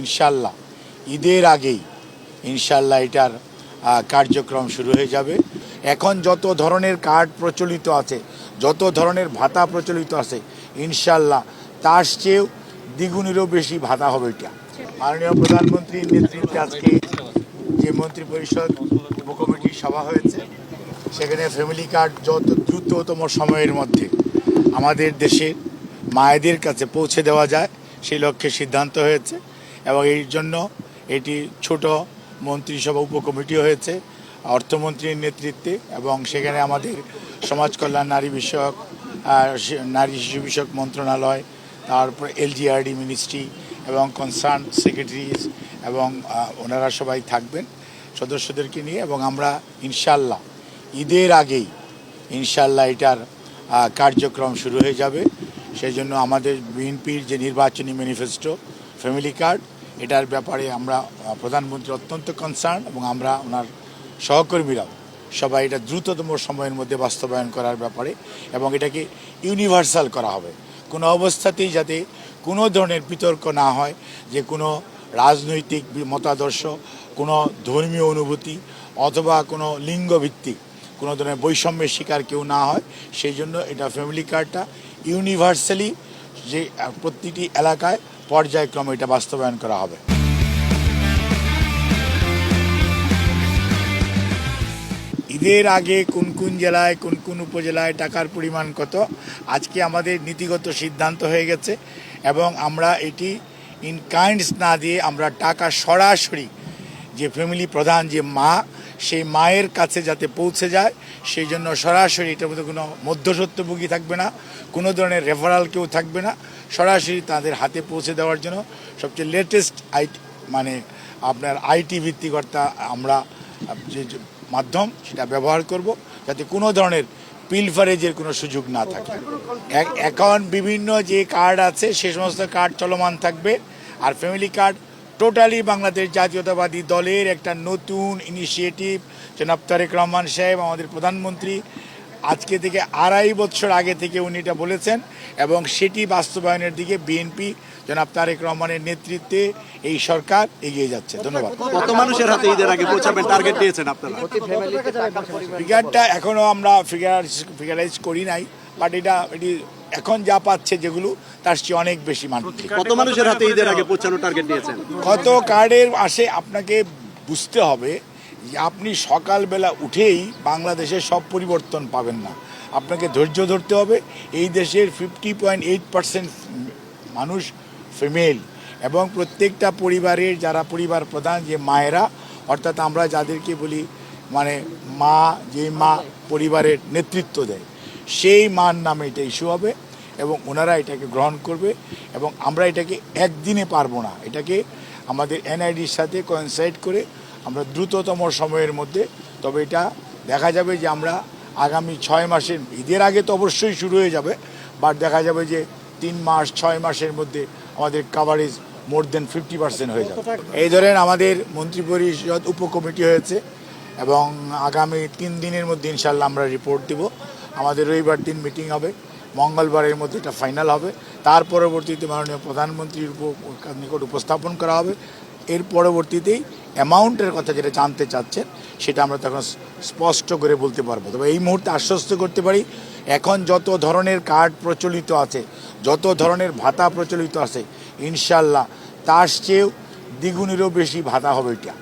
ইনশাল্লাহ ঈদের আগেই ইনশাল্লাহ এটার কার্যক্রম শুরু হয়ে যাবে। এখন যত ধরনের কার্ড প্রচলিত আছে, যত ধরনের ভাতা প্রচলিত আছে, ইনশাল্লাহ তার চেয়েও দ্বিগুণেরও বেশি ভাতা হবে এটা। মাননীয় প্রধানমন্ত্রীর নেতৃত্বে আজকে যে মন্ত্রিপরিষদ উপকমিটির সভা হয়েছে, সেখানে ফ্যামিলি কার্ড যত দ্রুততম সময়ের মধ্যে আমাদের দেশের মায়েদের কাছে পৌঁছে দেওয়া যায় সেই লক্ষ্যে সিদ্ধান্ত হয়েছে। এবং এই জন্য এটি ছোট মন্ত্রিসভা উপকমিটি হয়েছে অর্থমন্ত্রীর নেতৃত্বে, এবং সেখানে আমাদের সমাজ কল্যাণ নারী শিশু বিষয়ক মন্ত্রণালয়, তারপর LGRD মিনিস্ট্রি এবং কনসার্ন সেক্রেটারিজ এবং ওনারা সবাই থাকবেন সদস্যদেরকে নিয়ে। এবং আমরা ইনশাল্লাহ ঈদের আগেই ইনশাল্লাহ এটার কার্যক্রম শুরু হয়ে যাবে। সেই জন্য আমাদের বিএনপির যে নির্বাচনী ম্যানিফেস্টো ফ্যামিলি কার্ড, এটার ব্যাপারে আমরা প্রধানমন্ত্রী অত্যন্ত কনসার্ন, এবং আমরা ওনার সহকর্মীরাও সবাই এটা দ্রুততম সময়ের মধ্যে বাস্তবায়ন করার ব্যাপারে, এবং এটাকে ইউনিভার্সাল করা হবে। কোনো অবস্থাতেই যাতে কোনো ধরনের বিতর্ক না হয় যে কোনো রাজনৈতিক মতাদর্শ, কোনো ধর্মীয় অনুভূতি অথবা কোনো লিঙ্গভিত্তিক কোনো ধরনের বৈষম্যের শিকার কেউ না হয়, সেই জন্য এটা ফ্যামিলি কার্ডটা ইউনিভার্সালি যে প্রতিটি এলাকায় পর্যায়ক্রমে এটা বাস্তবায়ন করা হবে। ঈদের আগে কোন কোন জেলায় কোন কোন উপজেলায় টাকার পরিমাণ কত, আজকে আমাদের নীতিগত সিদ্ধান্ত হয়ে গেছে, এবং আমরা এটি ইন কাইন্ডস না দিয়ে আমরা টাকা সরাসরি যে ফ্যামিলি প্রধান যে মা, সেই মায়ের কাছে যাতে পৌঁছে যায় সেই জন্য সরাসরি এটার মধ্যে কোনো মধ্যস্বত্বভোগী থাকবে না, কোনো ধরনের রেফারাল কেউ থাকবে না, সরাসরি তাদের হাতে পৌঁছে দেওয়ার জন্য সবচেয়ে লেটেস্ট আপনার আইটি ভিত্তিকর্তা আমরা যে মাধ্যম সেটা ব্যবহার করব, যাতে কোনো ধরনের পিলফারেজের কোনো সুযোগ না থাকে। এখন বিভিন্ন যে কার্ড আছে সে সমস্ত কার্ড চলমান থাকবে, আর ফ্যামিলি কার্ড টোটালি বাংলাদেশ জাতীয়তাবাদী দলের একটা নতুন ইনিশিয়েটিভ। জনাব তারেক রহমান সাহেব আমাদের প্রধানমন্ত্রী আজকে থেকে 2.5 বছর আগে থেকে উনি এটা বলেছেন, এবং সেটি বাস্তবায়নের দিকে বিএনপি জনাব তারেক রহমানের নেতৃত্বে এই সরকার এগিয়ে যাচ্ছে। ধন্যবাদ। কত মানুষের হাতে ঈদের আগে পৌঁছাবেন টার্গেট দিয়েছেন আপনারা? ফিগারটা এখনো আমরা ফিগারাইজ করি নাই, বাট এটি এখন যা পাচ্ছে যেগুলো তার চেয়ে অনেক বেশি মানুষ। কত মানুষের হাতে ঈদের আগে পৌঁছানোর টার্গেট দিয়েছেন? কত কার্ডের আসে আপনাকে বুঝতে হবে যে আপনি সকালবেলা উঠেই বাংলাদেশের সব পরিবর্তন পাবেন না, আপনাকে ধৈর্য ধরতে হবে। এই দেশের 50.8% মানুষ ফিমেল, এবং প্রত্যেকটা পরিবারের যারা পরিবার প্রধান যে মায়েরা, অর্থাৎ আমরা যাদেরকে বলি মানে মা, যে মা পরিবারের নেতৃত্ব দেয়, সেই মার নামে এটা ইস্যু হবে, এবং ওনারা এটাকে গ্রহণ করবে। এবং আমরা এটাকে একদিনে পারবো না, এটাকে আমাদের NIDর সাথে কোইনসাইড করে আমরা দ্রুততম সময়ের মধ্যে, তবে এটা দেখা যাবে যে আমরা আগামী 6 মাসের ঈদের আগে তো অবশ্যই শুরু হয়ে যাবে, বাট দেখা যাবে যে 3 মাস 6 মাসের মধ্যে আমাদের কাভারেজ মোর দেন 50% হয়ে যাবে। এই ধরেন আমাদের মন্ত্রিপরিষদ উপকমিটি হয়েছে, এবং আগামী 3 দিনের মধ্যে ইনশাল্লাহ আমরা রিপোর্ট দেব। আমাদের রবিবার দিন মিটিং হবে, মঙ্গলবারের মধ্যে এটা ফাইনাল হবে, তার পরবর্তীতে মাননীয় প্রধানমন্ত্রীর নিকট উপস্থাপন করা হবে। এর পরবর্তীতেই অ্যামাউন্টের কথা যেটা জানতে চাচ্ছেন সেটা আমরা তখন স্পষ্ট করে বলতে পারবো। তবে এই মুহূর্তে আশ্বস্ত করতে পারি, এখন যত ধরনের কার্ড প্রচলিত আছে, যত ধরনের ভাতা প্রচলিত আছে, ইনশাল্লাহ তার চেয়েও দ্বিগুণেরও বেশি ভাতা হবে এটা।